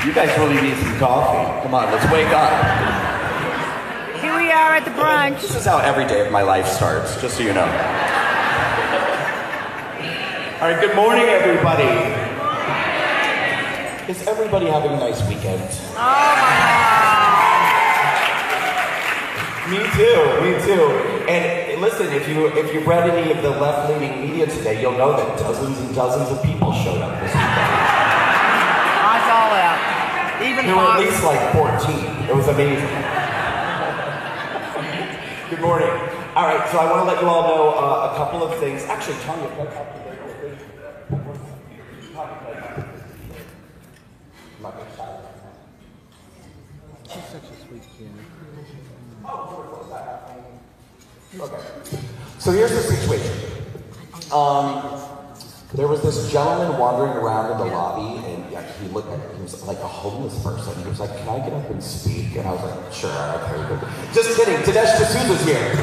You guys really need some coffee. Come on, let's wake up. Here we are at the brunch. This is how every day of my life starts, just so you know. All right, good morning, everybody. Is everybody having a nice weekend? Oh my God. Me too. And listen, if you've read any of the left-leaning media today, you'll know that dozens and dozens of people showed up this weekend. I saw that. Even There were at least like 14. It was amazing. Good morning. All right, so I want to let you all know a couple of things. Actually, Tanya, can I talk to you very quickly? I'm not going to shout. She's such a sweet kid. Okay. So here's the situation. There was this gentleman wandering around in the lobby, and he looked like he was like a homeless person. He was like, "Can I get up and speak?" And I was like, "Sure, okay." Just kidding. Dinesh D'Souza's here.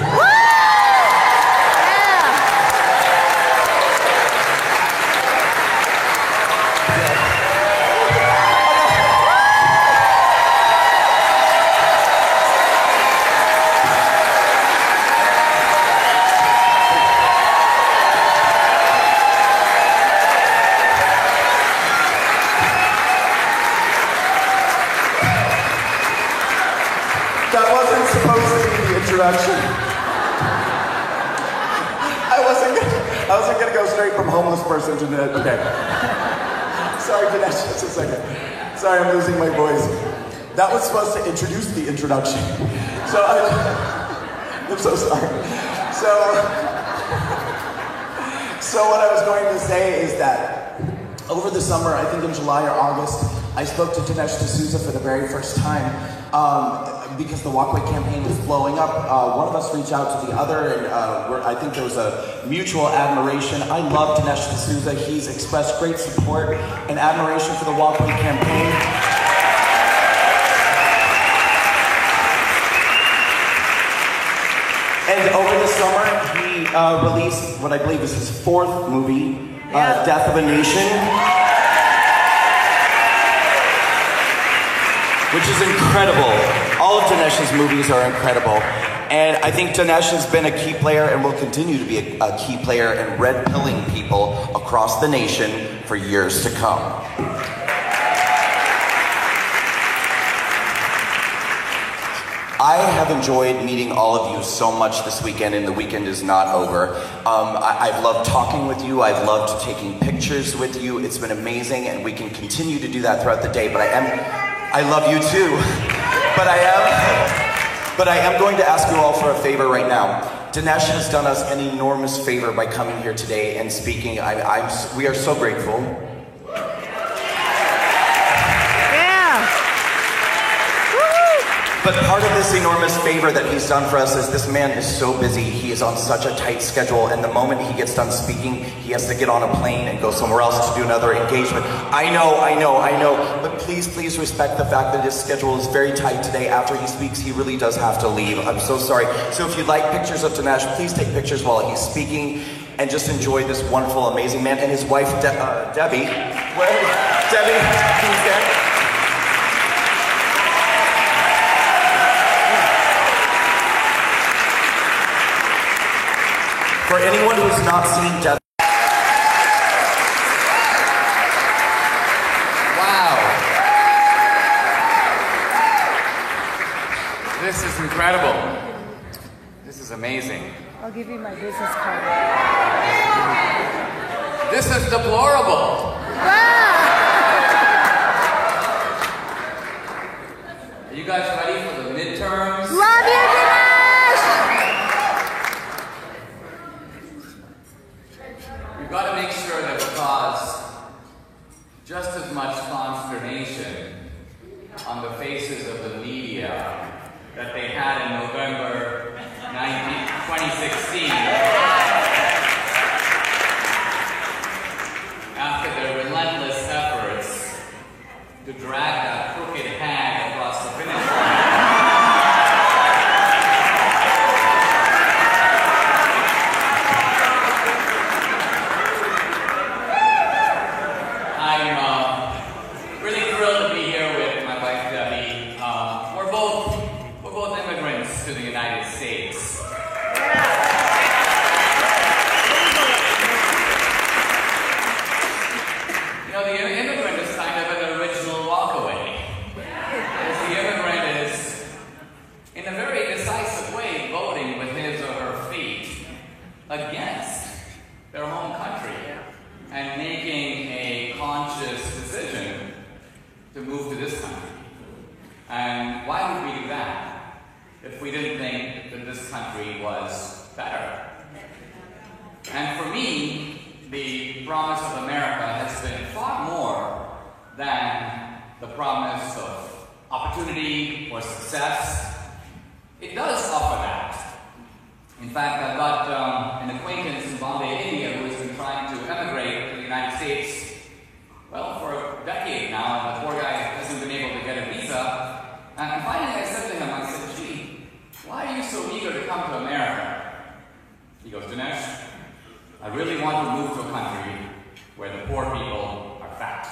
I wasn't gonna go straight from homeless person to okay. Sorry, Dinesh, just a second. Sorry, I'm losing my voice. That was supposed to introduce the introduction. So I'm so sorry. So what I was going to say is that over the summer, I think in July or August, I spoke to Dinesh D'Souza for the very first time because the Walkway campaign was blowing up. One of us reached out to the other, and I think there was a mutual admiration. I love Dinesh D'Souza. He's expressed great support and admiration for the Walkway campaign. And over the summer, he released what I believe is his fourth movie, Death of a Nation. Which is incredible. All of Dinesh's movies are incredible. And I think Dinesh has been a key player and will continue to be a key player in red-pilling people across the nation for years to come. I have enjoyed meeting all of you so much this weekend, and the weekend is not over. I've loved talking with you. I've loved taking pictures with you. It's been amazing, and we can continue to do that throughout the day, but I love you too, but I am going to ask you all for a favor right now. Dinesh has done us an enormous favor by coming here today and speaking. We are so grateful. But part of this enormous favor that he's done for us is this man is so busy. He is on such a tight schedule, and the moment he gets done speaking, he has to get on a plane and go somewhere else to do another engagement. I know, but please respect the fact that his schedule is very tight today. After he speaks, he really does have to leave. I'm so sorry. So if you'd like pictures of Dinesh, please take pictures while he's speaking, and just enjoy this wonderful, amazing man and his wife, Debbie. Debbie, can you stand? For anyone who has not seen Debbie, wow. This is incredible. This is amazing. I'll give you my business card. This is deplorable. Wow. Are you guys ready for the midterms? Love you, Dinesh! We've got to make sure that we cause just as much consternation on the faces of the media that they had in November 2016 after their relentless efforts to drag that crooked hag across the finish line. I'm really thrilled to be here their home country and making a conscious decision to move to this country. And why would we do that if we didn't think that this country was better? And for me, the promise of America has been far more than the promise of opportunity or success. It does offer that. In fact, I've got an acquaintance in Bombay, India, who has been trying to emigrate to the United States, well, for a decade now, and the poor guy hasn't been able to get a visa. And finally I said to him, I said, gee, why are you so eager to come to America? He goes, Dinesh, I really want to move to a country where the poor people are fat.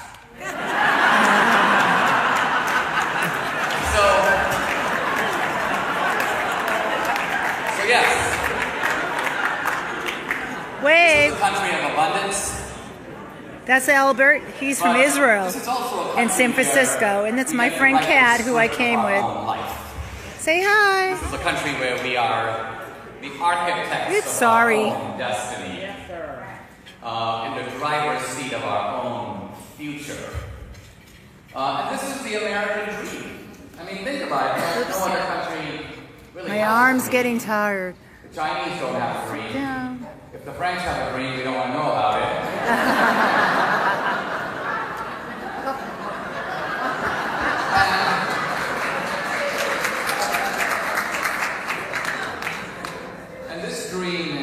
So yes. Wave. This is a country of abundance. That's Albert. He's from Israel in San Francisco. And that's my friend Kat, who I came with. Say hi. This is a country where we are the architects of our own destiny. Yes, sir. In the driver's seat of our own future. And this is the American dream. I mean, think about it. No other country really My has arm's a dream. getting tired. The Chinese don't have a dream. Yeah. If the French have a dream, we don't want to know about it. And this dream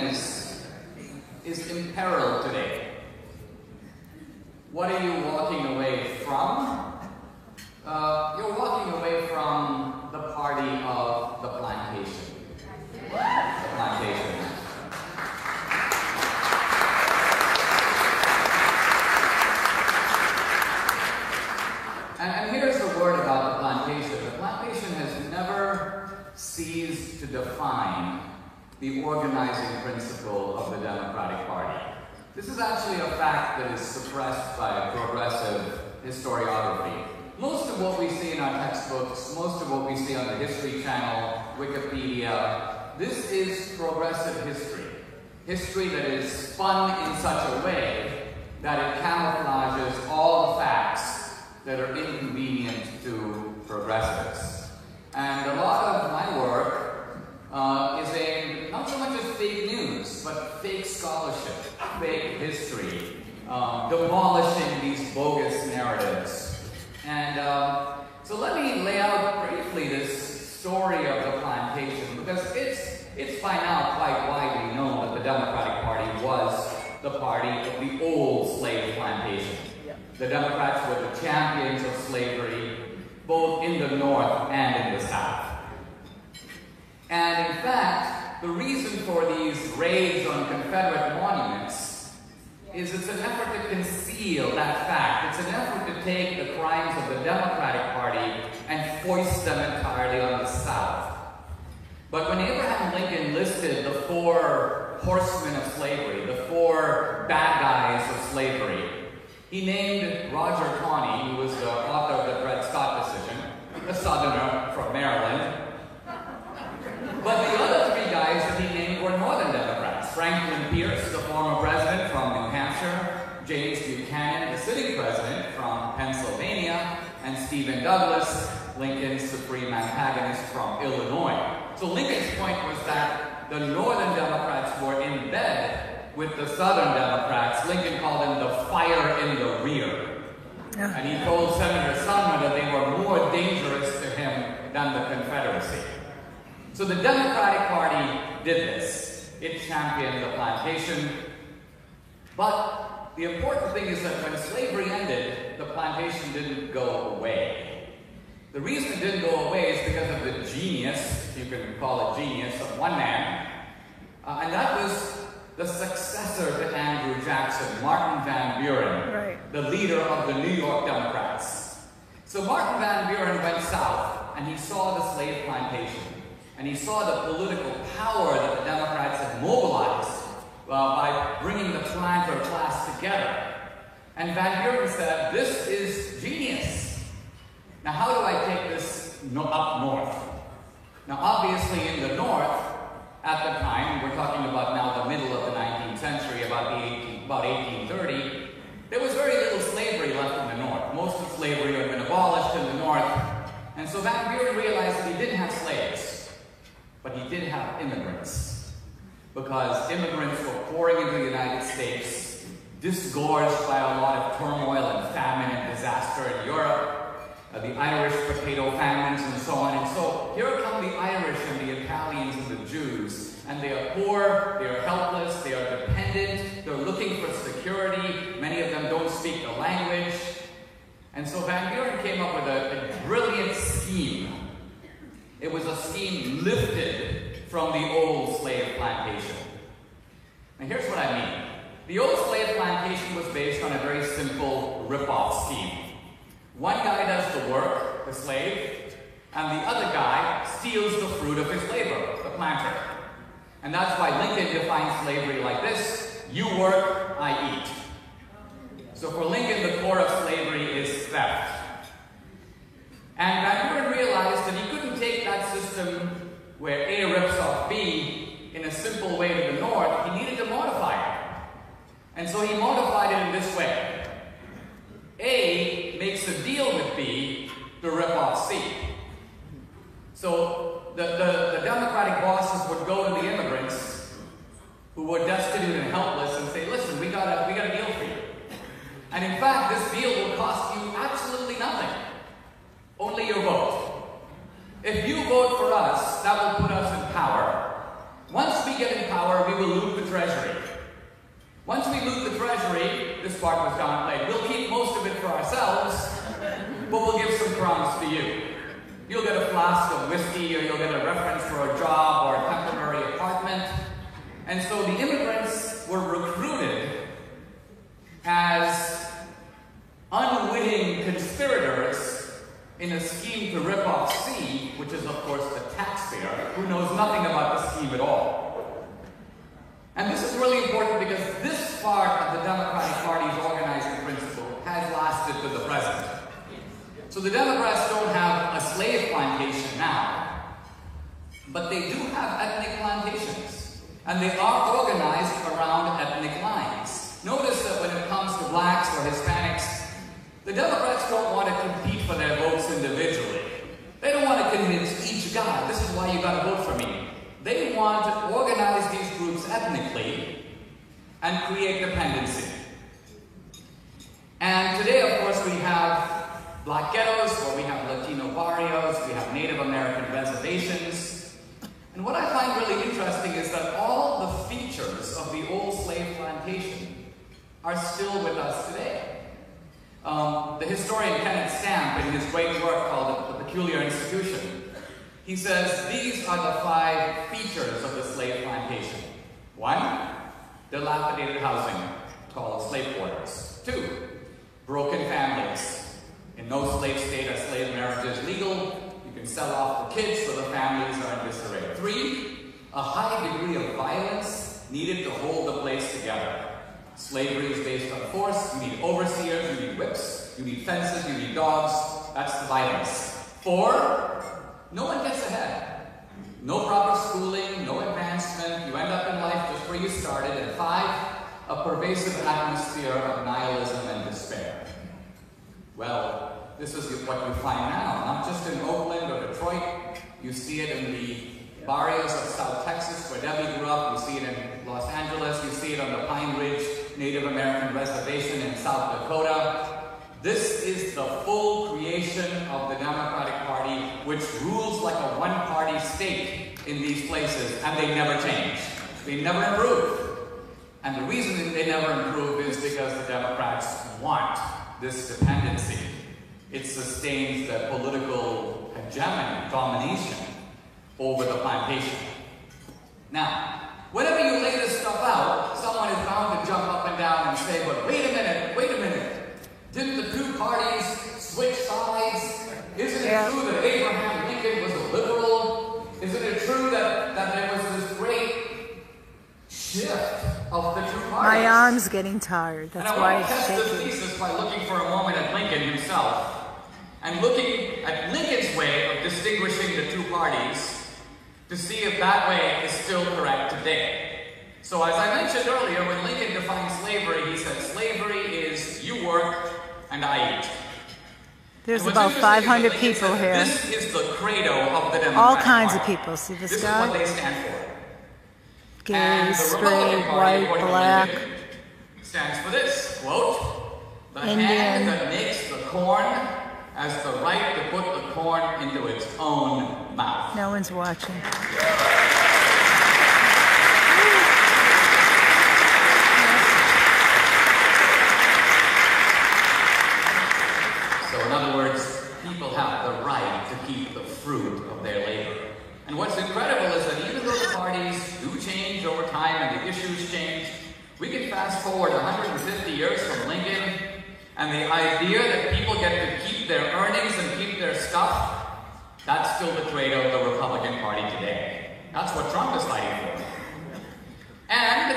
is imperiled today. What are you walking away from? You're walking away from the party of the plantation. The plantation. And here's the word about the plantation. The plantation has never ceased to define the organizing principle of the Democratic Party. This is actually a fact that is suppressed by progressive historiography. Most of what we see in our textbooks, most of what we see on the History Channel, Wikipedia, this is progressive history. History that is spun in such a way that it camouflages all the facts that are inconvenient to progressives. And a lot of my work is aimed not so much at fake news, but fake scholarship, fake history, demolishing these bogus narratives. And so let me lay out briefly this story of the plantation, because it's by now quite widely known that the Democratic Party was the party of the old slave plantation. The Democrats were the champions of slavery, both in the North and in the South. And in fact, the reason for these raids on Confederate monuments is it's an effort to conceal that fact. It's an effort to take the crimes of the Democratic Party and foist them entirely on the South. But when Abraham Lincoln listed the 4 horsemen of slavery, the 4 bad guys of slavery, he named Roger Taney, who was the author of the Dred Scott decision, a Southerner from Maryland. But the other 3 guys that he named were Northern Democrats. Franklin Pierce, the former president from New Hampshire, James Buchanan, the sitting president from Pennsylvania, and Stephen Douglas, Lincoln's supreme antagonist from Illinois. So Lincoln's point was that the Northern Democrats were in bed with the Southern Democrats. Lincoln called them the fire in the rear. And he told Senator Sumner that they were more dangerous to him than the Confederacy. So the Democratic Party did this. It championed the plantation. But the important thing is that when slavery ended, the plantation didn't go away. The reason it didn't go away is because of the genius, if you can call it genius, of one man. And that was the successor to Andrew Jackson, Martin Van Buren, the leader of the New York Democrats. So Martin Van Buren went south, and he saw the slave plantation. And he saw the political power that the Democrats had mobilized by bringing the planter class together. And Van Buren said, this is genius. Now how do I take this up north? Now obviously in the north, at the time, we're talking about now the middle of the 19th century, about 1830, there was very little slavery left in the North. Most of slavery had been abolished in the North. And so Van Buren realized that he didn't have slaves, but he did have immigrants. Because immigrants were pouring into the United States, disgorged by a lot of turmoil and famine and disaster in Europe, the Irish potato famines and so on. And so here come the Irish and the Italians and the Jews. And they are poor, they are helpless, they are dependent, they're looking for security. Many of them don't speak the language. And so Van Buren came up with a brilliant scheme. It was a scheme lifted from the old slave plantation. And here's what I mean. The old slave plantation was based on a very simple rip-off scheme. One guy does the work, the slave, and the other guy steals the fruit of his labor, the planter. And that's why Lincoln defines slavery like this: you work, I eat. So for Lincoln, the core of slavery is theft. And Van Buren realized that he couldn't take that system where A rips off B in a simple way to the North. He needed to modify it. And so he modified it in this way. A makes a deal with B to rip off C. So the Democratic bosses would go to the immigrants who were destitute and helpless and say, listen, we got a deal for you. And in fact, this deal will cost you absolutely nothing. Only your vote. If you vote for us, that will put us in power. Once we get in power, we will loot the treasury. Once we loot the treasury, this part was downplayed, we'll keep most of it for ourselves, but we'll give some crumbs to you. You'll get a flask of whiskey, or you'll get a reference for a job or a temporary apartment. And so the immigrants were recruited as unwitting conspirators in a scheme to rip off C, which is of course the taxpayer, who knows nothing about the scheme at all. And this is really important because this part of the Democratic Party's organizing principle has lasted to the present. So the Democrats don't have a slave plantation now, but they do have ethnic plantations, and they are organized around ethnic lines. Notice that when it comes to blacks or Hispanics, the Democrats don't want to compete for their votes individually. They don't want to convince each guy, this is why you got to vote for me. They want to organize these groups ethnically and create dependency. And today, of course, we have black ghettos, where we have Latino barrios, we have Native American reservations. And what I find really interesting is that all the features of the old slave plantation are still with us today. The historian Kenneth Stamp, in his great work called The Peculiar Institution, he says these are the 5 features of the slave plantation. 1, dilapidated housing, called slave quarters. 2, broken families. In no slave state are slave marriages legal. You can sell off the kids so the families are in disarray. 3, a high degree of violence needed to hold the place together. Slavery is based on force. You need overseers, you need whips, you need fences, you need dogs. That's the violence. 4, no one gets ahead. No proper schooling, no advancement. You end up in life just where you started. And 5, a pervasive atmosphere of nihilism and despair. Well, this is what you find now, not just in Oakland or Detroit. You see it in the barrios of South Texas, where Debbie grew up. You see it in Los Angeles. You see it on the Pine Ridge Native American Reservation in South Dakota. This is the full creation of the Democratic Party, which rules like a one-party state in these places, and they never change. They never improve. And the reason they never improve is because the Democrats want this dependency. It sustains the political hegemony, domination over the plantation. Now, whenever you lay this stuff out, someone is bound to jump up and down and say, but wait a minute. Didn't the 2 parties switch sides? Isn't it true that Abraham Lincoln was a liberal? Isn't it true that there was this great shift of the 2 parties? My arm's getting tired. That's why I it's want to test shaking. this thesis by looking for a moment at Lincoln himself and looking at Lincoln's way of distinguishing the 2 parties to see if that way is still correct today. So as I mentioned earlier, when Lincoln defined slavery, he said slavery is you work and I eat. There's about 500 people said, here. This is the credo of the Democratic All kinds Party. of people. See this This guy? is what they stand for. Gay, And the straight, Republican Party, white, according to black, Lincoln, stands for this, quote, the hand Indian. that makes the corn has the right to put the corn into its own mouth. No one's watching. So in other words, people have the right to keep the fruit of their labor. And what's incredible is that even though the parties do change over time and the issues change, we can fast forward 150 years from Lincoln, and the idea that people get to keep their earnings and keep their stuff, that's still the credo of the Republican Party today. That's what Trump is fighting for. And,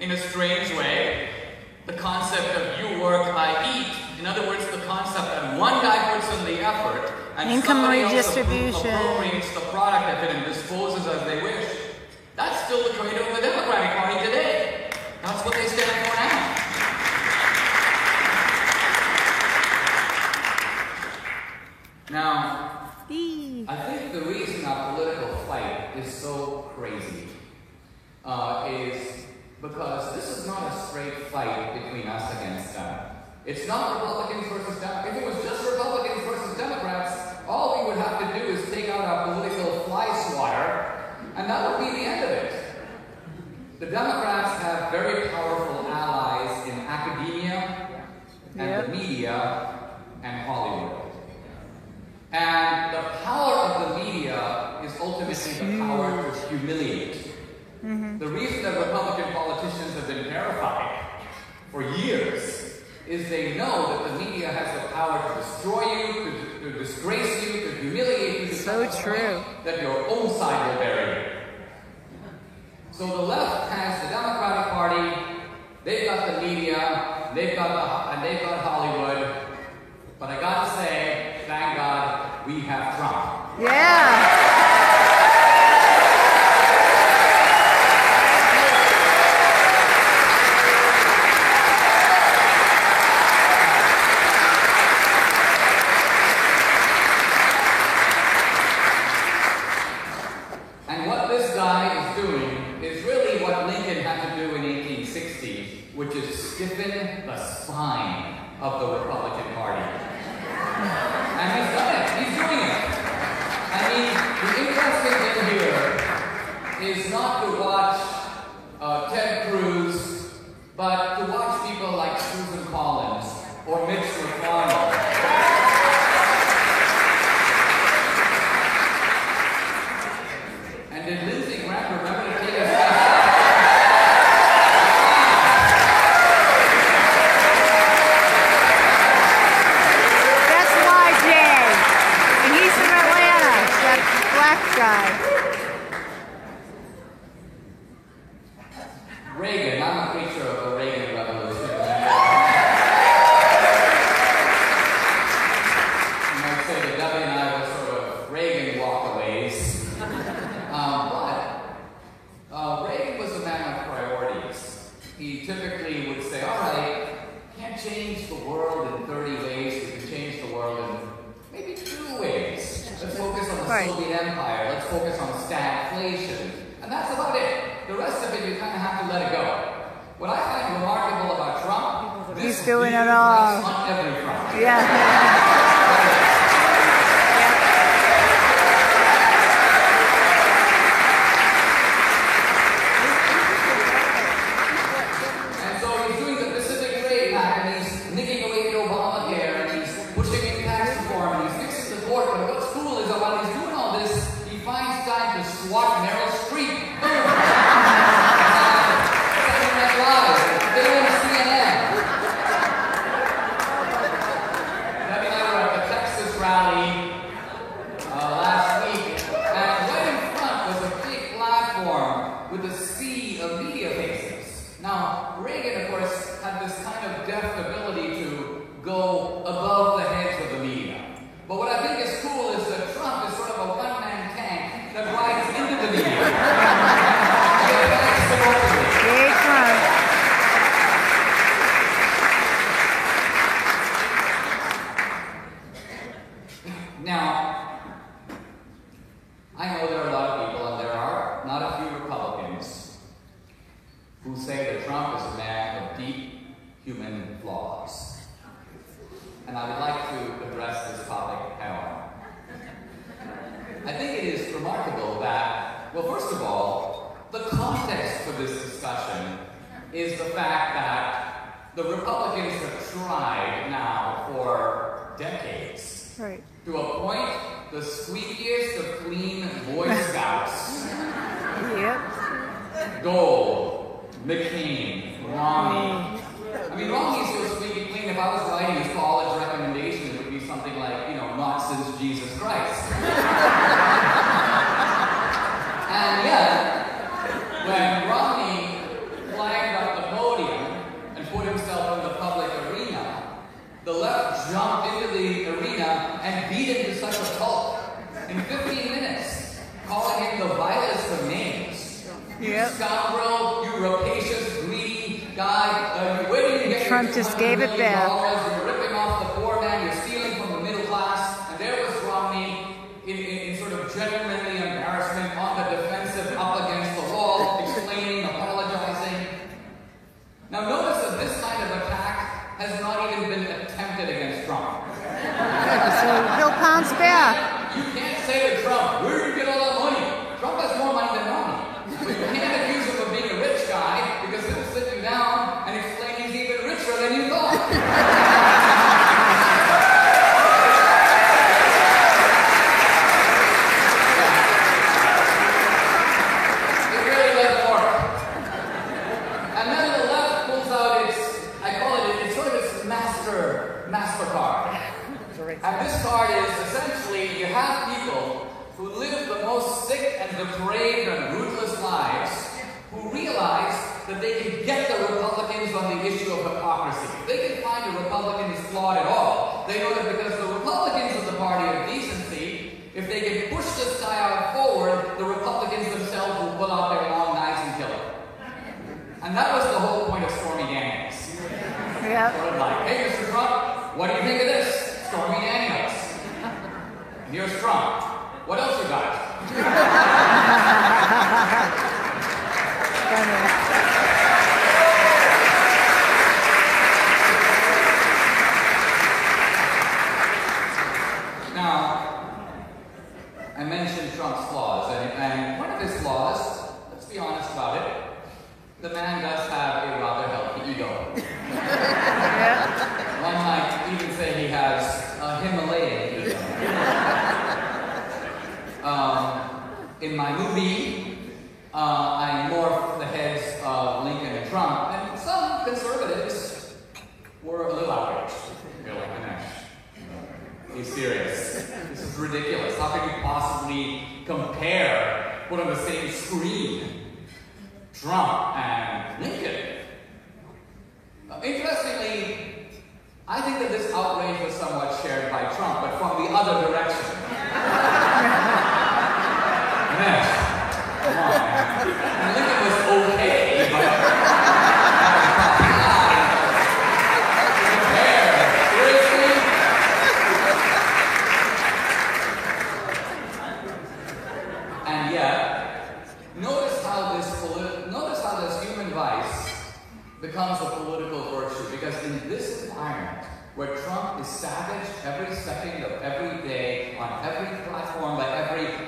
in a strange way, the concept of you work, I eat, in other words, the concept that one guy puts in the effort and Income somebody else redistribution. appropriates the product of it and disposes as they wish. That's still the credo of the Democratic Party today. That's what they stand for now. Now, I think the reason our political fight is so crazy is because this is not a straight fight between us against them. It's not Republicans versus Democrats. If it was just Republicans versus Democrats, all we would have to do is take out our political fly swatter, and that would be the end of it. The Democrats have very powerful allies in academia and the media and Hollywood. And the power of the media is ultimately the power to humiliate. The reason that Republican politicians have been terrified for years is they know that the media has the power to destroy you, to disgrace you, to humiliate you, to So true. that your own side will bury you. So the left has the Democratic Party, they've got the media, they've got Hollywood, but I gotta say, thank God, we have Trump. Yeah. And what this guy is doing is really what Lincoln had to do in 1860, which is stiffen the spine of the Republican Party. And he's done it. He's doing it. I mean, the interesting thing here is not to watch Ted Cruz, but to watch people like Susan Collins or Mitch McConnell. And did Lindsey Graham remember to take us back? That's YJ. And he's from Atlanta. That black guy. Reagan, I'm a creature of the Reagan Revolution. You might say that Debbie and I were sort of Reagan walkaways. But Reagan was a man of priorities. He typically would say, all right, can't change the world in 30 ways, we can change the world in maybe 2 ways. Let's focus on the Right. Soviet Empire, let's focus on stagflation. And that's about it. The rest of it, you kind of have to let it go. What I find remarkable about Trump, He's doing it all. on every front. Yeah. And so he's doing the Pacific Trade Act, and he's nicking away the Obamacare, and he's pushing in tax reform, and he's fixing the court. But what's cool is that while he's doing all this, he finds time to swat Meryl Streep. Boom! Saturday Night Live, they on CNN. Debbie and I were at deep human flaws. And I would like to address this topic head on. I think it is remarkable that, well, first of all, the context for this discussion is the fact that the Republicans have tried now for decades to appoint the squeakiest of clean Boy Scouts. Dole, McCain, Romney. I mean, Romney's so squeaky clean. If I was writing his college recommendation, it would be something like, not since Jesus Christ. And yet, when Romney flagged up the podium and put himself in the public arena, the left jumped into the arena and beat him to such a pulp in 15 minutes, calling him the vilest of names. You scoundrel, you rapacious, greedy guy, where do you get Trump just gave it back. You're ripping off the poor man, you're stealing from the middle class, and there was Romney in sort of genuinely embarrassment, on the defensive, up against the wall, explaining, apologizing. Now notice that this kind of attack has not even been attempted against Trump. So Bill Pound's back. You can't say to Trump, where did you get all that money? Trump has more money than Romney. But you can't accuse him of being a rich guy because he'll sit you down and explain he's even richer than you thought. And this card is essentially, you have people who live the most sick and depraved and ruthless lives who realize that they can get the Republicans on the issue of hypocrisy. If they can find a Republican who's flawed at all, they know that because the Republicans are the party of decency, if they can push this guy out forward, the Republicans themselves will pull out their long knives and kill him. And that was the whole point of Stormy Daniels. Sort of like, hey, Mr. Trump, what do you think of this? Stormy Daniels. And here's Trump. What else you got? Now, I mentioned Trump's flaws, and one of his flaws, let's be honest about it, the man does have a rather healthy ego. One might even say he has a Himalayan ego. In my movie, I morphed the heads of Lincoln and Trump, and some conservatives were a little outraged. They're like, Ganesh, he's serious. This is ridiculous. How can you possibly compare, put on the same screen, Trump and Lincoln? Interestingly, I think that this outrage was somewhat shared by Trump, but from the other direction. Ganesh, come on, man. Lincoln was okay, but seriously? And yet, notice how this human vice becomes a political virtue, because in this environment where Trump is savaged every second of every day on every platform by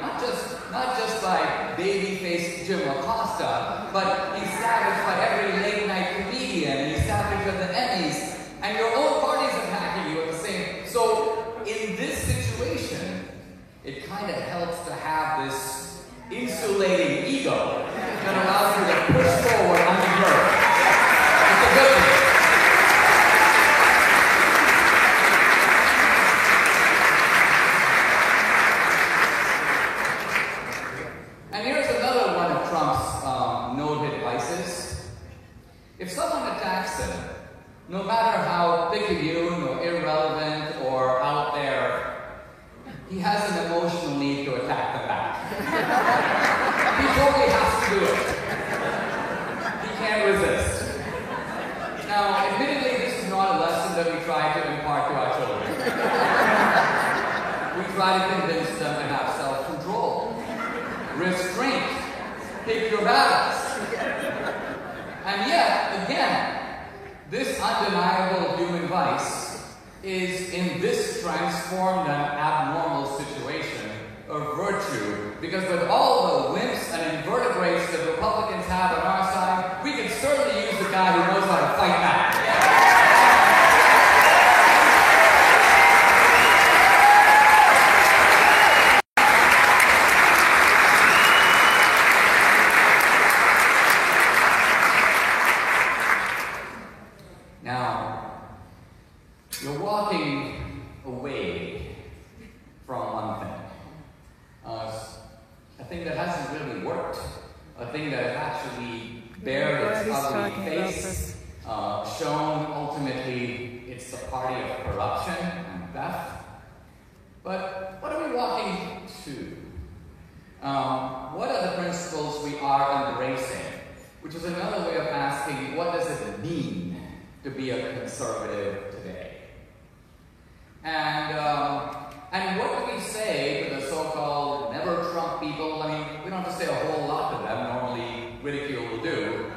not just by babyface Jim Acosta, but he's savaged by every late night comedian, he's savaged at the Emmys, and your own party's attacking you at the same. So in this situation, it kind of helps to have this insulating ego that allows you to push forward undeterred. It's a good thing. And here's another one of Trump's noted vices. If someone attacks him, no matter how picayune or irrelevant or out there, he has an emotional need to attack them back. He totally has to do it. He can't resist. Now, admittedly, this is not a lesson that we try to impart to our children. We try to convince them to have self-control, restraint, pick your battles. And yet, again, This undeniable human vice is, in this transformed and abnormal situation, a virtue, because with all the wimps and invertebrates that Republicans have on our side, we can certainly use the guy who knows how to fight back. Now, you're walking away from one thing. A thing that hasn't really worked. A thing that has actually bared its ugly face. Shown ultimately it's the party of corruption and theft. But what are we walking to? What are the principles we are embracing? Which is another way of asking, what does it mean to be a conservative today? And what do we say to the so-called never Trump people? I mean, we don't have to say a whole lot to them. Normally, ridicule will do.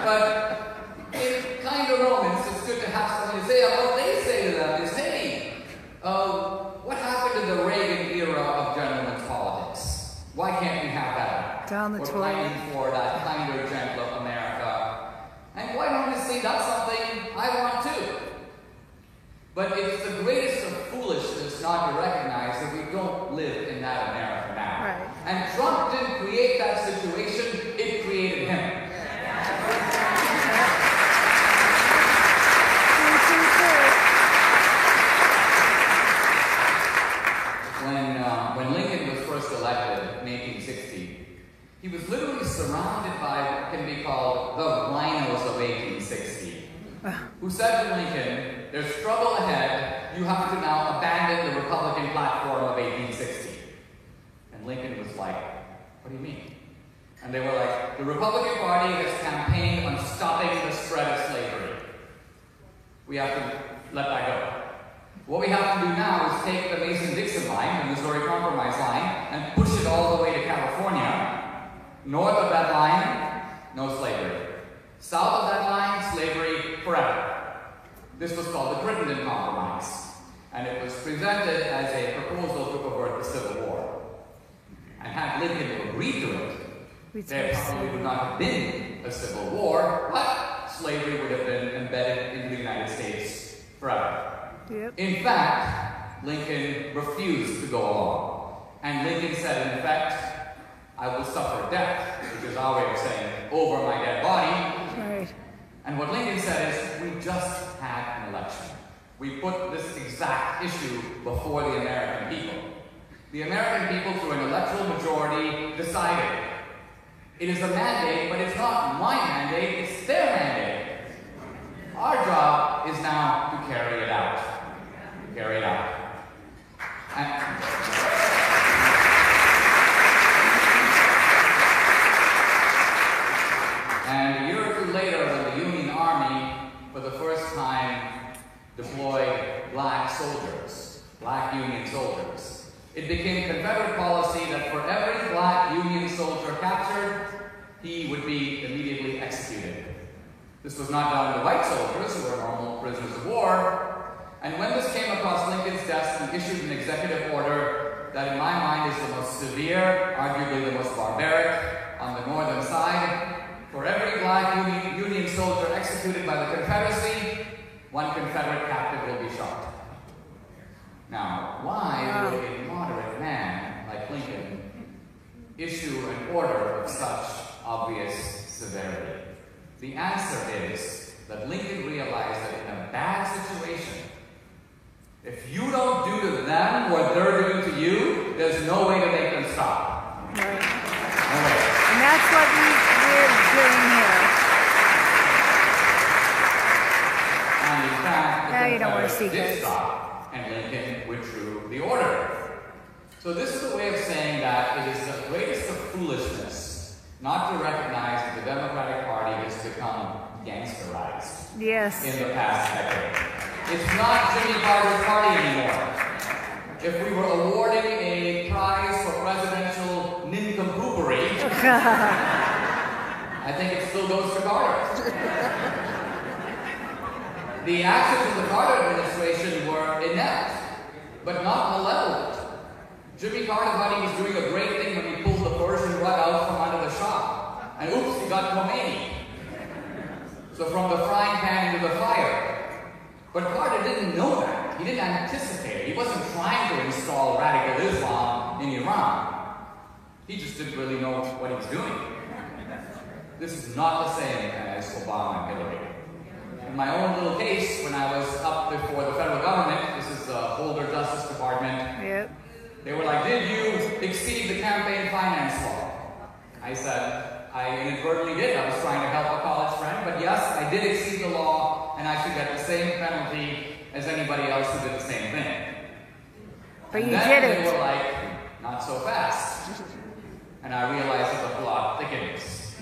but in kind of moments, it's good to have something to say. What they say to them is, hey, what happened to the Reagan era of gentlemen's politics? Why can't we have that? Down the We're toilet. fighting for that kinder, gentler America. And quite honestly, that's something I want too. But it's the greatest of foolishness not to recognize that we don't live in that America now. Right. And Trump didn't create that situation, it created him. When Lincoln was first elected in 1860, he was literally surrounded by what can be called the rhinos of 1860, who said to Lincoln, there's trouble ahead, you have to now abandon the Republican platform of 1860. And Lincoln was like, what do you mean? And they were like, the Republican Party has campaigned on stopping the spread of slavery. We have to let that go. What we have to do now is take the Mason-Dixon line, the Missouri Compromise line, and push it all the way to California. North of that line, no slavery. South of that line, slavery forever. This was called the Crittenden Compromise, and it was presented as a proposal to avert the Civil War. And had Lincoln agreed to it, there probably would not have been a Civil War, but slavery would have been embedded in the United States forever. Yep. In fact, Lincoln refused to go along. And Lincoln said, in effect, I will suffer death, which is our way of saying, over my dead body. Right. And what Lincoln said is, we just had an election. We put this exact issue before the American people. The American people, through an electoral majority, decided. It is a mandate, but it's not my mandate, it's their mandate. Our job is now to carry it out. Carry it out. And a year or two later, when the Union Army, for the first time, deployed black soldiers, black Union soldiers, it became Confederate policy that for every black Union soldier captured, he would be immediately executed. This was not done to white soldiers who were normal prisoners of war. And when this came across Lincoln's desk, he issued an executive order that in my mind is the most severe, arguably the most barbaric on the northern side. For every black Union soldier executed by the Confederacy, one Confederate captive will be shot. Now, why would a moderate man like Lincoln issue an order of such obvious severity? The answer is that Lincoln realized that in a bad situation, if you don't do to them what they're doing to you, there's no way to make them stop. Right. No way. And that's what we're doing here. And in fact, Now you the don't want to see Confederates did this. stop, and Lincoln withdrew the order. So this is a way of saying that it is the greatest of foolishness not to recognize that the Democratic Party has become gangsterized Yes. in the past decade. It's not Jimmy Carter's party anymore. If we were awarding a prize for presidential nincompoopery, I think it still goes to Carter. the actions of the Carter administration were inept, but not malevolent. Jimmy Carter thought he was doing a great thing when he pulled the Persian rug out from under the Shah. And oops, he got Khomeini. So from the frying pan into the fire. But Carter didn't know that. He didn't anticipate it. He wasn't trying to install radical Islam in Iran. He just didn't really know what he was doing. This is not the same as Obama and Hillary. In my own little case, when I was up before the federal government, this is the Holder Justice Department, Yep. they were like, did you exceed the campaign finance law? I said, I inadvertently did. I was trying to help a college friend, but yes, I did exceed the law, and I should get the same penalty as anybody else who did the same thing. But And you then did it. they were like, not so fast. And I realized that the plot thickens.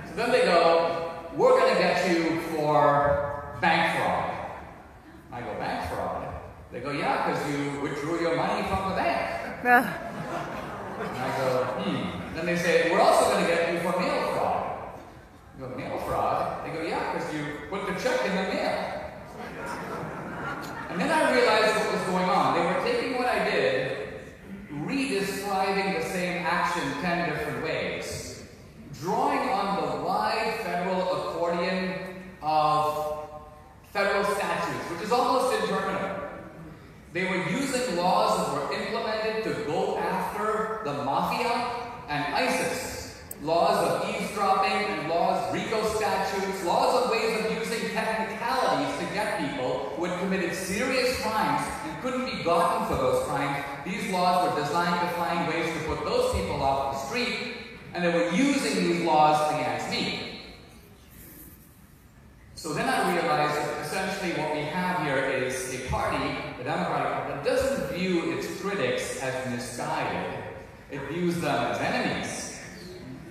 So then they go, we're going to get you for bank fraud. I go, bank fraud? They go, yeah, because you withdrew your money from the bank. And I go, Then they say, we're also going to get you for mail fraud. I go, mail fraud? They go, yeah, because you put the check in the mail. And then I realized what was going on. They were taking what I did, redescribing the same action 10 different ways, drawing on the wide federal accordion of federal statutes, which is almost interminable. They were using laws that were implemented to go after the mafia and ISIS. Laws of eavesdropping and laws, RICO statutes, laws of ways of using technicalities to get people who had committed serious crimes and couldn't be gotten for those crimes. These laws were designed to find ways to put those people off the street, and they were using these laws against me. So then I realized that essentially what we have here is a party, the Democratic Party, that doesn't view its critics as misguided. It views them as enemies.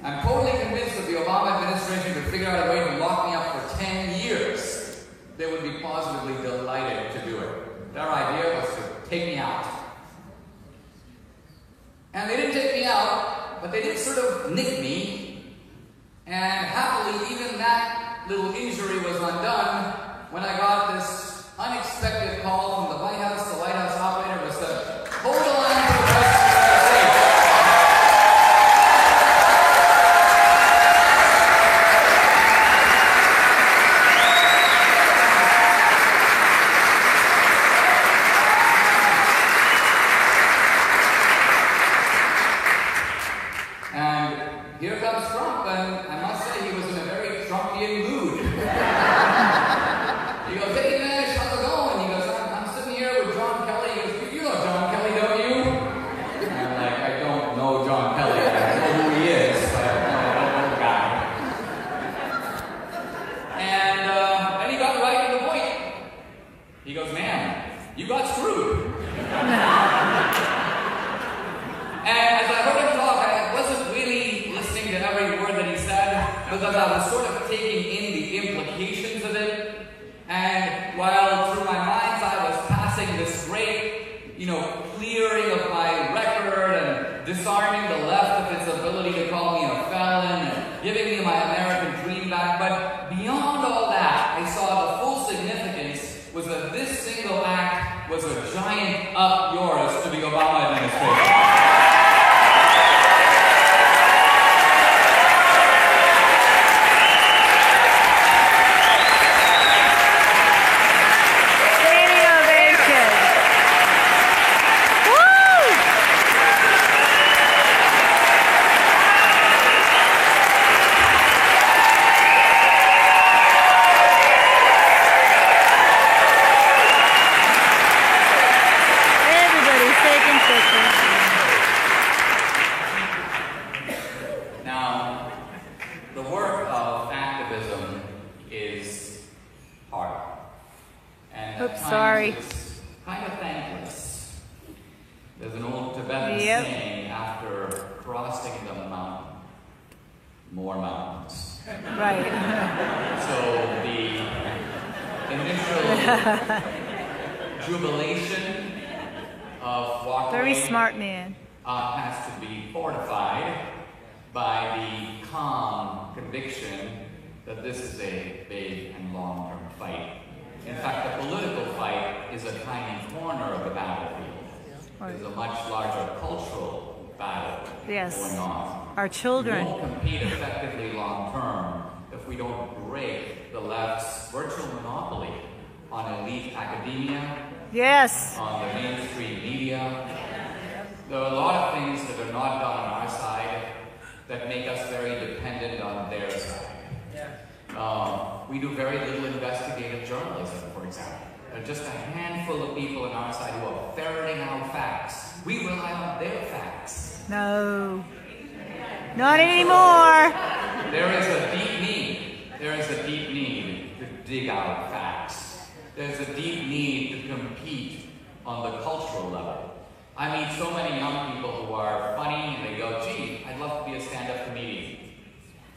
I'm totally convinced that the Obama administration could figure out a way to lock me up for 10 years. They would be positively delighted to do it. Their idea was to take me out. And they didn't take me out, but they did sort of nick me. And happily, even that little injury was undone when I got this unexpected call from the White House. The White House operator was said, hold the line for the President of the United States. And here comes Trump, and I must say he was in a very Trumpian mood. He goes, hey Nash, how's it going? He goes, I'm sitting here with John Kelly. He goes, you know John Kelly, don't you? And I'm like, I don't know John Kelly. I know who he is, but I don't know the guy. And he got right to the point. He goes, man, you got screwed. And as I heard him talk, I wasn't really listening to every word that he said because I was sort of taking in the implications of it. And while through my mind's eye was passing this great, clearing of my record and disarming the left of its ability to call me a felon and giving me my American dream back. But beyond all that, I saw the full significance was that this single act was a giant up yours to the Obama administration. Sorry. It's kind of thankless. There's an old Tibetan saying, after crossing the mountain, more mountains. Right. So the initial jubilation of walking Very smart man. Has to be fortified by the calm conviction that this is a big and long-term fight. In fact, there's a much larger cultural battle Yes. going on. Our children. We won't compete effectively long term if we don't break the left's virtual monopoly on elite academia, Yes. on the mainstream media. There are a lot of things that are not done on our side that make us very dependent on their side. We do very little investigative journalism, for example. There are just a handful of people on our side who are ferreting out facts. We rely on their facts. No. Not anymore. There is a deep need. There is a deep need to dig out facts. There's a deep need to compete on the cultural level. I meet so many young people who are funny and they go, gee, I'd love to be a stand-up comedian.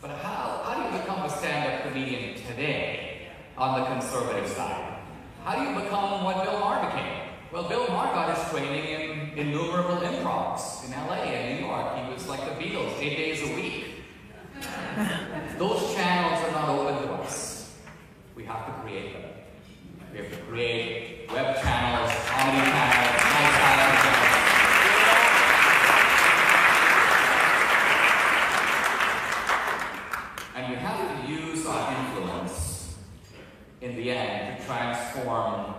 But how do you become a stand-up comedian today on the conservative side? How do you become what Bill Maher became? Well, Bill Maher got his training in innumerable improvs in LA and New York. He was like the Beatles, 8 days a week. Those channels are not open to us. We have to create them. We have to create web channels, comedy channels, lifestyle channels. And we have to use our influence in the end to transform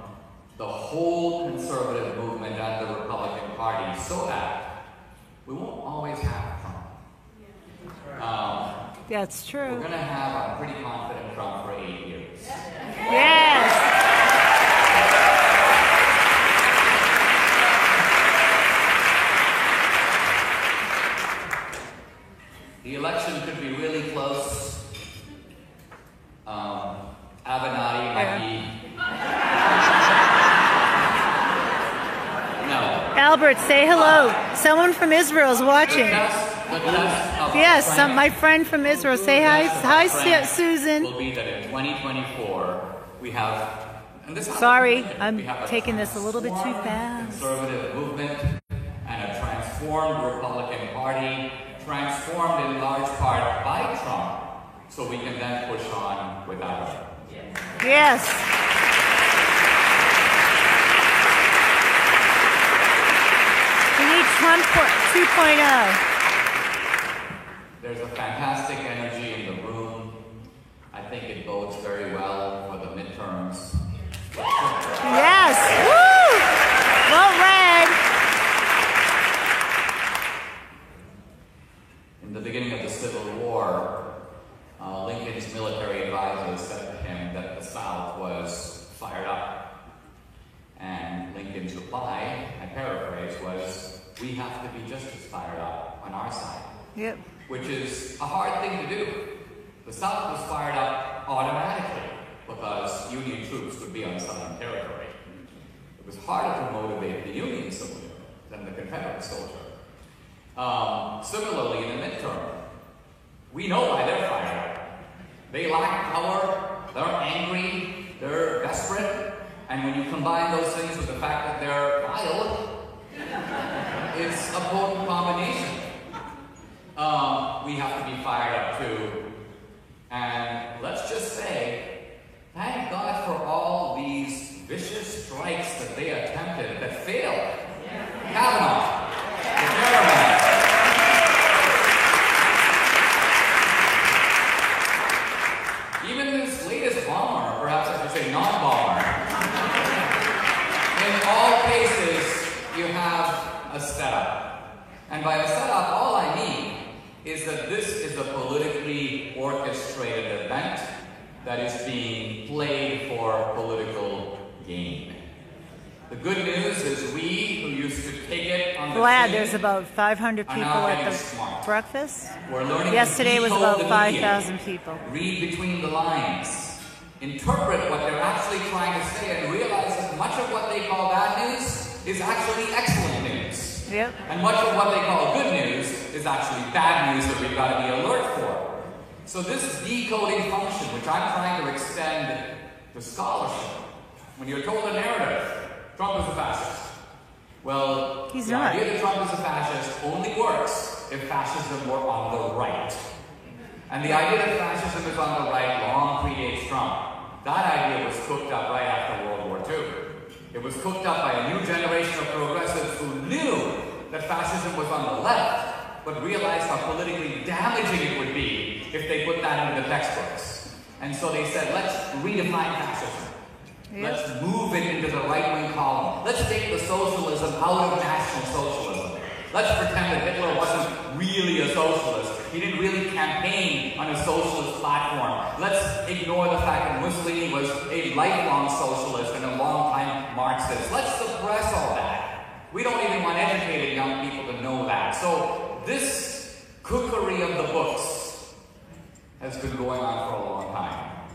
the whole conservative movement and the Republican Party so that we won't always have Trump. That's We're true. going to have, I'm pretty confident, Trump for 8 years. Yes. The election could be really close. Avenatti might be. No. Albert, say hello. Someone from Israel is watching. Yes, my friend from Israel. Say hi. Hi, Susan. Will be that in 2024 we have. And this Sorry, we I'm have taking this a little bit too transformed fast. Conservative movement and a transformed Republican Party, transformed in large part by Trump, so we can then push on without him. Yes. We need Trump 2.0. There's a fantastic energy in the room. I think it bodes very well for the midterms. Yes. Woo! Well read. In the beginning of the Civil War, Lincoln's military advisors said to him that the South was fired up. And Lincoln's reply, I paraphrase, was, we have to be just as fired up on our side. Yep. Which is a hard thing to do. The South was fired up automatically because Union troops would be on Southern territory. It was harder to motivate the Union soldier than the Confederate soldier. Similarly, in the midterm, we know why they're fired up. They lack power, they're angry, they're desperate, and when you combine those things with the fact that they're wild, it's a potent combination. We have to be fired up too. And let's just say, thank God for all these vicious strikes that they attempted that failed. Kavanaugh, the caravan. Even this latest bomber, or perhaps I should say non-bomber. In all cases, you have a setup. And by a setup, all I mean is that this is a politically orchestrated event that is being played for political gain. The good news is we, who used to take it on the Glad chin, there's about 500 people now at getting the smart. breakfast. We're learning Yesterday to was decode about the 5,000 media, people. read between the lines, interpret what they're actually trying to say, and realize that much of what they call bad news is actually excellent news. Yep. And much of what they call good news is actually bad news that we've got to be alert for. So this decoding function, which I'm trying to extend to scholarship, when you're told a narrative, Trump is a fascist. Well, He's the not. idea that Trump is a fascist only works if fascism were on the right. And the idea that fascism is on the right long predates Trump. That idea was cooked up right after World War II. It was cooked up by a new generation of progressives who knew that fascism was on the left, but realized how politically damaging it would be if they put that into the textbooks. And so they said, let's redefine fascism. Yep. Let's move it into the right-wing column. Let's take the socialism out of National Socialism. Let's pretend that Hitler wasn't really a socialist. He didn't really campaign on a socialist platform. Let's ignore the fact that Mussolini was a lifelong socialist and a long-time Marxist. Let's suppress all that. We don't even want educated young people to know that. So this cookery of the books has been going on for a long time.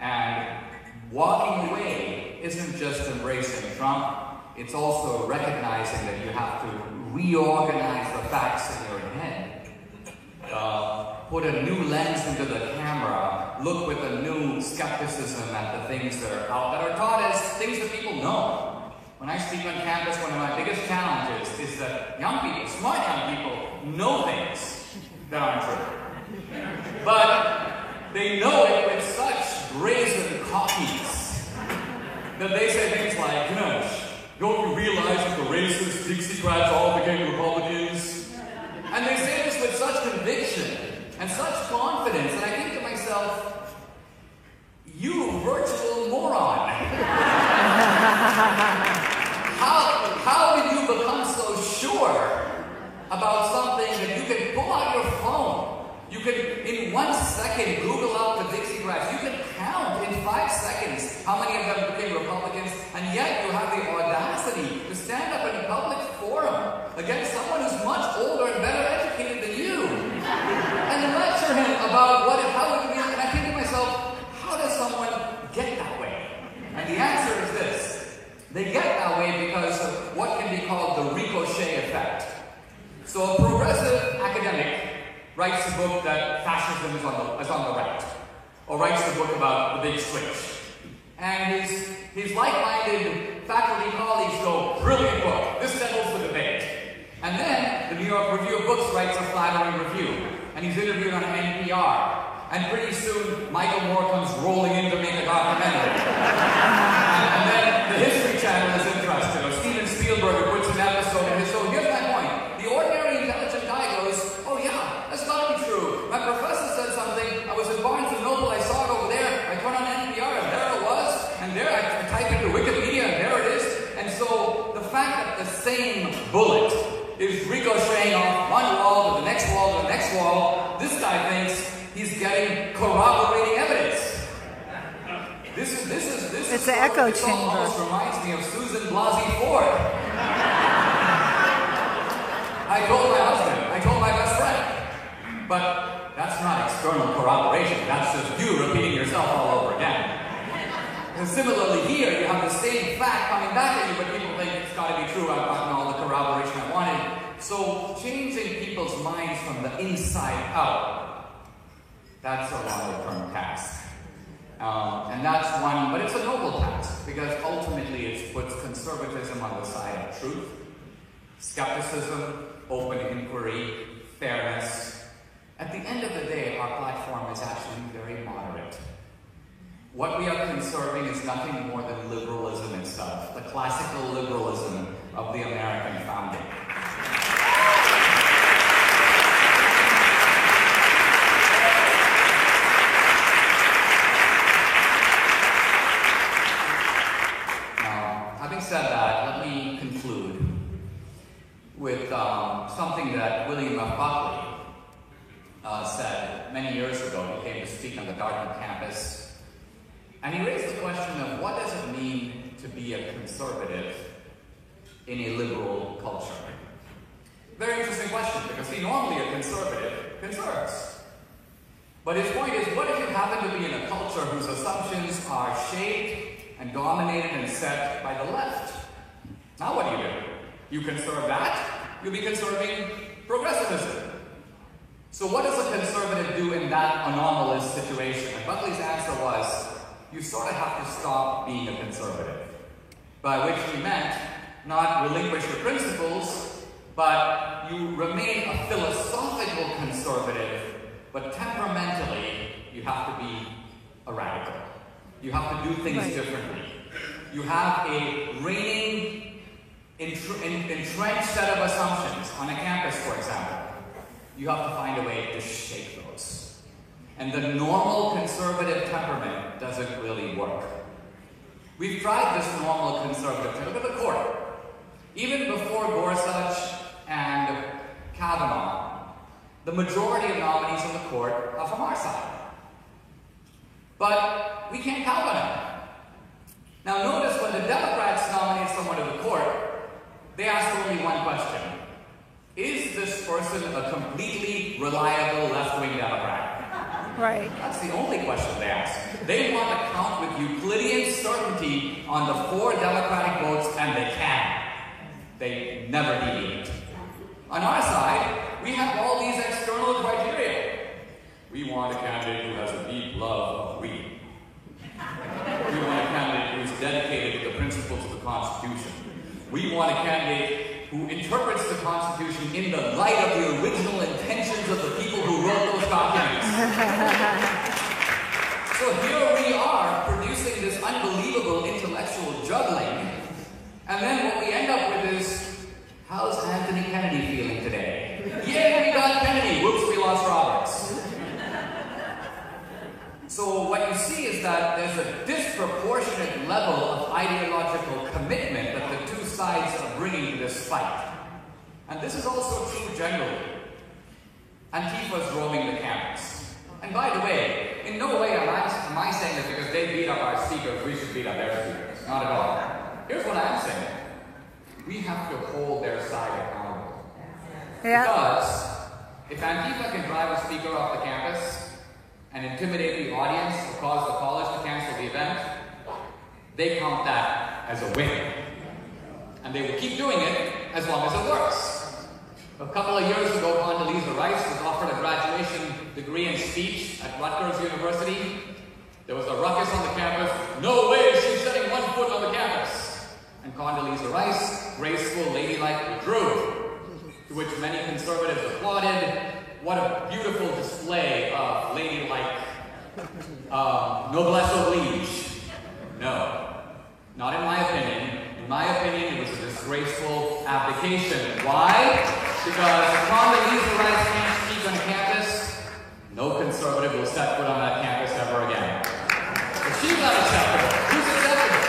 And walking away isn't just embracing Trump, it's also recognizing that you have to reorganize the facts in your head. Put a new lens into the camera, look with a new skepticism at the things that are out, that are taught as things that people know. When I speak on campus, one of my biggest challenges is that young people, smart young people, know things that aren't true. But they know it with such brazen copies that they say things like, don't you realize that the racist Dixiecrats all became Republicans? And they say this with such conviction and such confidence, and I think to myself, you virtual moron. How did you become so sure about something that you can pull out your phone? You can, in 1 second, Google out the Dixiecrats. You can count in 5 seconds how many of them became Republicans, and yet you have the audacity to stand up in a public forum against someone who's much older and better educated than you, and lecture him about how it is. And I think to myself, how does someone get that way? And the answer is this. They get that way because of what can be called the ricochet effect. So a progressive academic writes a book that fascism is on the right, or writes a book about the big switch. And his like-minded faculty colleagues go, brilliant book, this settles the debate. And then the New York Review of Books writes a flattering review, and he's interviewed on NPR. And pretty soon, Michael Moore comes rolling in to make a documentary. and then the History Channel is interested, or Steven Spielberg puts an episode in it. So here's my point. The ordinary intelligent guy goes, oh yeah, that's gotta be true. My professor said something, I was in Barnes & Noble, I saw it over there, I turn on NPR, and there it was, and there I type into Wikipedia, and there it is. And so the fact that the same bullet is ricocheting off one wall to the next wall to the next wall, this guy thinks he's getting corroborating evidence. This it's an echo chamber. Almost reminds me of Susan Blasey Ford. I told my husband, I told my best friend. But that's not external corroboration. That's just you repeating yourself all over again. And similarly here, you have the same fact coming back at you, but people think it's got to be true. I've gotten all the corroboration I wanted. So changing people's minds from the inside out, that's a longer-term task. And that's one, but it's a noble task, because ultimately it puts conservatism on the side of truth, skepticism, open inquiry, fairness. At the end of the day, our platform is actually very moderate. What we are conserving is nothing more than liberalism itself, the classical liberalism of the American founding. Having said that, let me conclude with something that William F. Buckley said many years ago. He came to speak on the Dartmouth campus, and he raised the question of what does it mean to be a conservative in a liberal culture? Very interesting question, because normally a conservative conserves. But his point is, what if you happen to be in a culture whose assumptions are shaped and dominated and set by the left? Now what do? You conserve that, you'll be conserving progressivism. So what does a conservative do in that anomalous situation? And Buckley's answer was, you sort of have to stop being a conservative. By which he meant, not relinquish your principles, but you remain a philosophical conservative, but temperamentally, you have to be a radical. You have to do things differently. you have a reigning, entrenched set of assumptions on a campus, for example. You have to find a way to shake those. And the normal conservative temperament doesn't really work. We've tried this normal conservative temperament. Look at the court. Even before Gorsuch and Kavanaugh, the majority of nominees on the court are from our side. But we can't count on it. Now notice when the Democrats nominate someone to the court, they ask only one question. Is this person a completely reliable left-wing Democrat? Right. That's the only question they ask. They want to count with Euclidean certainty on the 4 Democratic votes, and they can. They never deviate. On our side, we have all these external criteria. We want a candidate who has a deep love of reading. We want a candidate who is dedicated to the principles of the Constitution. We want a candidate who interprets the Constitution in the light of the original intentions of the people who wrote those documents. So here we are producing this unbelievable intellectual juggling, and then what we end up with is, how's Anthony Kennedy feeling today? Yay, we got Kennedy! Whoops, we lost Roberts. So what you see is that there's a disproportionate level of ideological commitment that the two sides are bringing to this fight. And this is also true generally. Antifa's roaming the campus. And by the way, in no way am I saying that because they beat up our speakers, we should beat up their speakers. Not at all. Here's what I'm saying. We have to hold their side accountable. Yeah. Because if Antifa can drive a speaker off the campus and intimidate the audience or cause the college to cancel the event, they count that as a win. And they will keep doing it as long as it works. A couple of years ago, Condoleezza Rice was offered a graduation degree in speech at Rutgers University. There was a ruckus on the campus. No way she's setting one foot on the campus. And Condoleezza Rice, graceful, ladylike, withdrew. To which many conservatives applauded. What a beautiful display of ladylike noblesse oblige. No, not in my opinion. In my opinion, it was a disgraceful abdication. Why? Because if Condoleezza Rice can't speak on campus, no conservative will set foot on that campus ever again. If she's not acceptable, who's acceptable?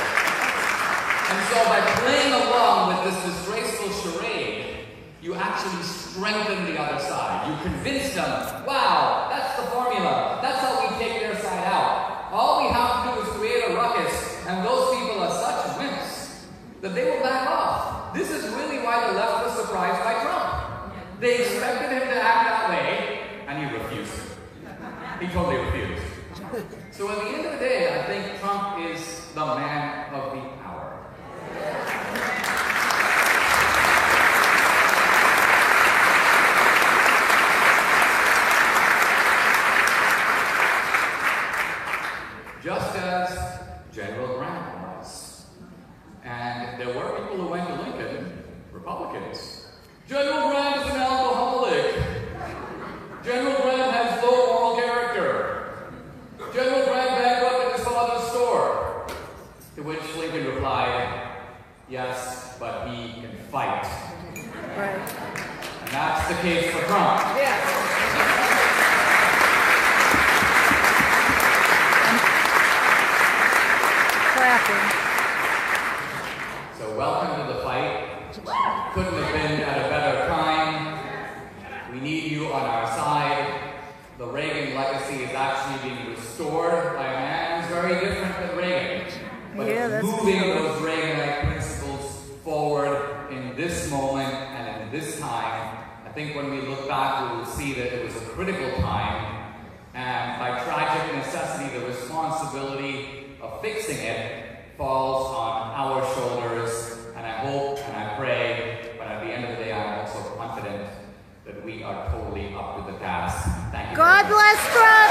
And so by playing along with this disgraceful charade, you actually strengthen the other side. You convince them, wow, that's the formula. That's how we take their side out. All we have to do is create a ruckus, and those people are such wimps that they will back off. This is really why the left was surprised by Trump. They expected him to act that way, and he refused. He totally refused. So at the end of the day, I think Trump is the man of the hour. Just as General Grant was. And there were people who went to Lincoln, Republicans. General Grant is an alcoholic. General Grant has low moral character. General Grant bankrupted his father's store. To which Lincoln replied, yes, but he can fight. Right. And that's the case for Trump. Yeah. So welcome to the fight. Couldn't have been at a better time. We need you on our side. The Reagan legacy is actually being restored by a man who's very different than Reagan. But Yeah, moving those Reaganite principles forward in this moment and in this time. I think when we look back, we will see that it was a critical time. And by tragic necessity, the responsibility of fixing it falls on our shoulders, and I hope and I pray, but at the end of the day, I'm also confident that we are totally up to the task. Thank you. God bless Trump!